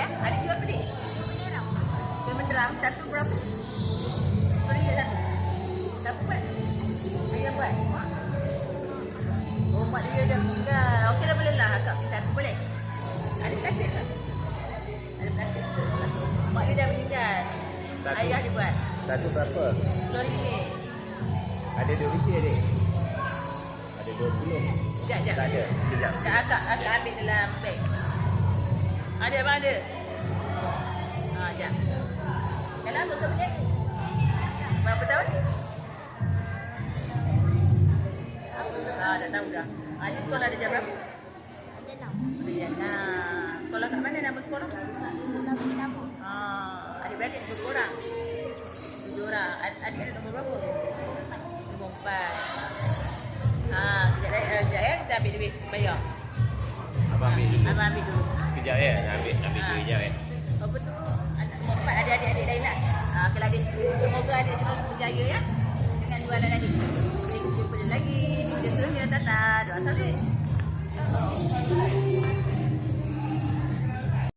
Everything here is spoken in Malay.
ya. Adik jual beli. Dia menderam satu berapa? RM10 satu. Siapa buat? Ayah buat. Oh, mak dia dah meninggal. Okey lah, boleh lah. Akak beli satu boleh. Ada plastik tak? Ada plastik. Mak dia dah meninggal. Satu. Ayah dia buat. Satu berapa? RM10. Ada 2 biji adik? Ada 20. Sekejap. Tak ada. Sekejap. Sekejap, akak ambil dalam beg. Ada abang ada? Sekejap. Dah lama kau berniaga? Berapa tahun? Dah tahu dah. Ni sekolah ada jam berapa? Jam 6. Sekolah kat mana nama sekolah? Adik-beradik berapa orang? 7 orang. Adik ada nombor berapa? Nombor 4. Sekejap ya. Kita ambil duit. Bayar. Abang ambil dulu. Abang ambil dulu. Sekejap ya. Ambil duit sekejap ya. Apa tu? Nombor 4 ada adik-adik lain tak? Kalau adik, semoga adik terus berjaya ya. Dengan jualan adik. Kita jumpa lagi. Kita suruh dia tata. Doa sahabat.